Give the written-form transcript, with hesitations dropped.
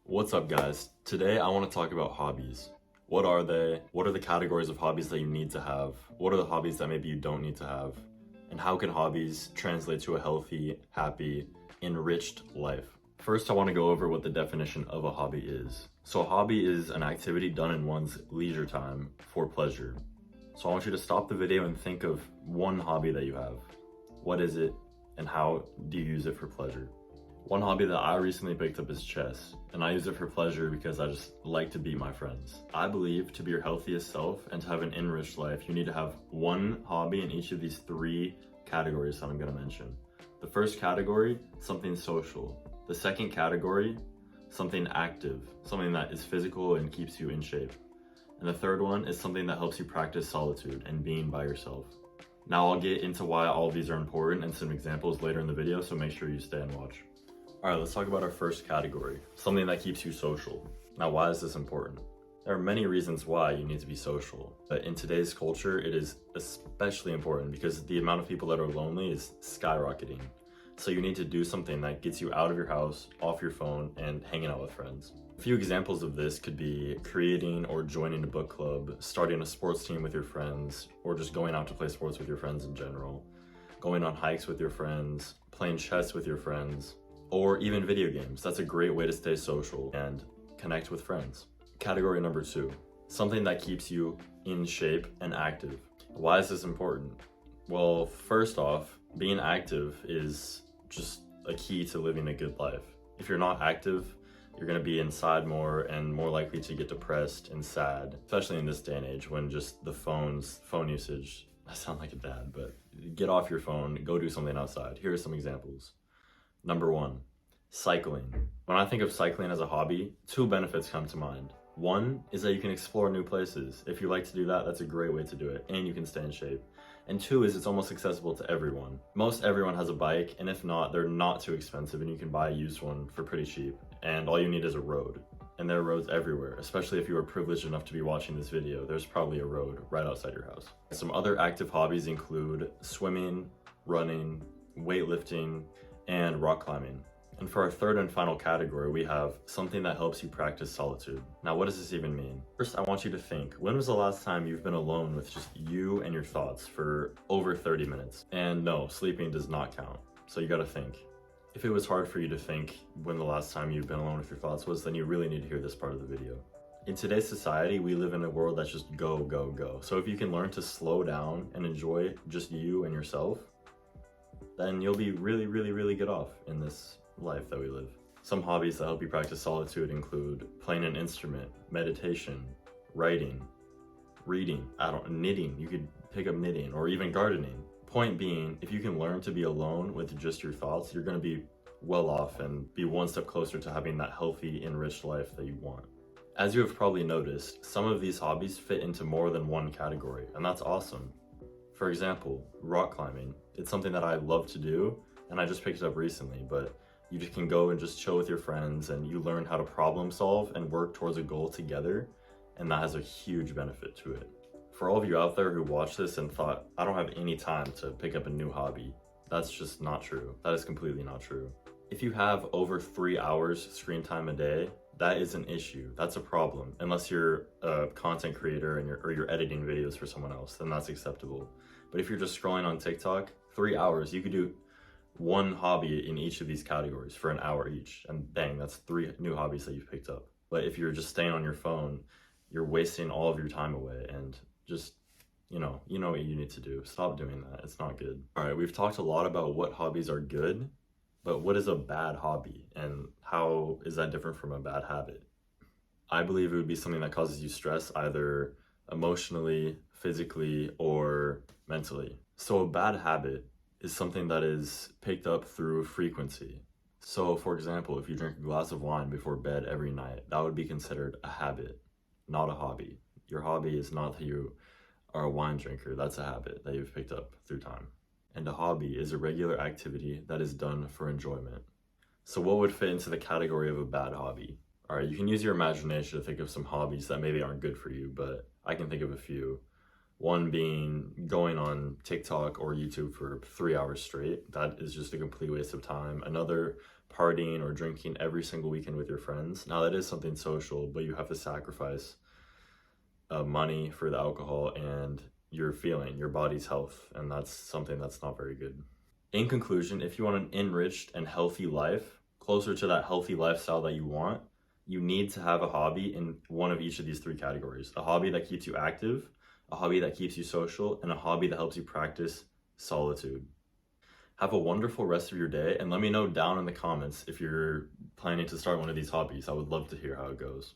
What's up, guys? Today I want to talk about hobbies. What are they? What are the categories of hobbies that you need to have? What are the hobbies that maybe you don't need to have? And how can hobbies translate to a healthy, happy, enriched life? First, I want to go over what the definition of a hobby is. So a hobby is an activity done in one's leisure time for pleasure. So I want you to stop the video and think of one hobby that you have. What is it and how do you use it for pleasure? One hobby that I recently picked up is chess, and I use it for pleasure because I just like to beat my friends. I believe to be your healthiest self and to have an enriched life, you need to have one hobby in each of these three categories that I'm going to mention. The first category, something social. The second category, something active, something that is physical and keeps you in shape. And the third one is something that helps you practice solitude and being by yourself. Now I'll get into why all of these are important and some examples later in the video, so make sure you stay and watch. All right, let's talk about our first category, something that keeps you social. Now, why is this important? There are many reasons why you need to be social, but in today's culture, it is especially important because the amount of people that are lonely is skyrocketing. So you need to do something that gets you out of your house, off your phone, and hanging out with friends. A few examples of this could be creating or joining a book club, starting a sports team with your friends, or just going out to play sports with your friends in general, going on hikes with your friends, playing chess with your friends, or even video games. That's a great way to stay social and connect with friends. Category number 2, something that keeps you in shape and active. Why is this important? Well, first off, being active is just a key to living a good life. If you're not active, you're gonna be inside more and more likely to get depressed and sad, especially in this day and age when just the phone usage, I sound like a dad, but get off your phone, go do something outside. Here are some examples. Number 1, cycling. When I think of cycling as a hobby, 2 benefits come to mind. One is that you can explore new places. If you like to do that, that's a great way to do it, and you can stay in shape. And 2 is it's almost accessible to everyone. Most everyone has a bike, and if not, they're not too expensive, and you can buy a used one for pretty cheap. And all you need is a road. And there are roads everywhere, especially if you are privileged enough to be watching this video. There's probably a road right outside your house. Some other active hobbies include swimming, running, weightlifting, and rock climbing. And for our third and final category, we have something that helps you practice solitude. Now, what does this even mean? First, I want you to think, when was the last time you've been alone with just you and your thoughts for over 30 minutes? And no, sleeping does not count. So you gotta think. If it was hard for you to think when the last time you've been alone with your thoughts was, then you really need to hear this part of the video. In today's society, we live in a world that's just go, go, go. So if you can learn to slow down and enjoy just you and yourself, then you'll be really, really, really good off in this life that we live. Some hobbies that help you practice solitude include playing an instrument, meditation, writing, reading, knitting. You could pick up knitting or even gardening. Point being, if you can learn to be alone with just your thoughts, you're going to be well off and be one step closer to having that healthy, enriched life that you want. As you have probably noticed, some of these hobbies fit into more than one category, and that's awesome. For example, rock climbing. It's something that I love to do, and I just picked it up recently, but you just can go and just chill with your friends and you learn how to problem solve and work towards a goal together, and that has a huge benefit to it. For all of you out there who watched this and thought, I don't have any time to pick up a new hobby, that's just not true. That is completely not true. If you have over 3 hours screen time a day, that is an issue. That's a problem. Unless you're a content creator and you're editing videos for someone else, then that's acceptable. But if you're just scrolling on TikTok, 3 hours, you could do one hobby in each of these categories for an hour each. And bang, that's 3 new hobbies that you've picked up. But if you're just staying on your phone, you're wasting all of your time away and just, you know what you need to do. Stop doing that. It's not good. All right, we've talked a lot about what hobbies are good, but what is a bad hobby and how is that different from a bad habit? I believe it would be something that causes you stress either emotionally, physically, or mentally. So a bad habit is something that is picked up through frequency. So for example, if you drink a glass of wine before bed every night, that would be considered a habit, not a hobby. Your hobby is not that you are a wine drinker. That's a habit that you've picked up through time. And a hobby is a regular activity that is done for enjoyment. So what would fit into the category of a bad hobby? All right, you can use your imagination to think of some hobbies that maybe aren't good for you, but I can think of a few. One being going on TikTok or YouTube for 3 hours straight. That is just a complete waste of time. Another partying or drinking every single weekend with your friends. Now that is something social, but you have to sacrifice money for the alcohol and your body's health, and that's something that's not very good. In conclusion, if you want an enriched and healthy life, closer to that healthy lifestyle that you want, you need to have a hobby in one of each of these three categories. A hobby that keeps you active, a hobby that keeps you social, and a hobby that helps you practice solitude. Have a wonderful rest of your day, and let me know down in the comments if you're planning to start one of these hobbies. I would love to hear how it goes.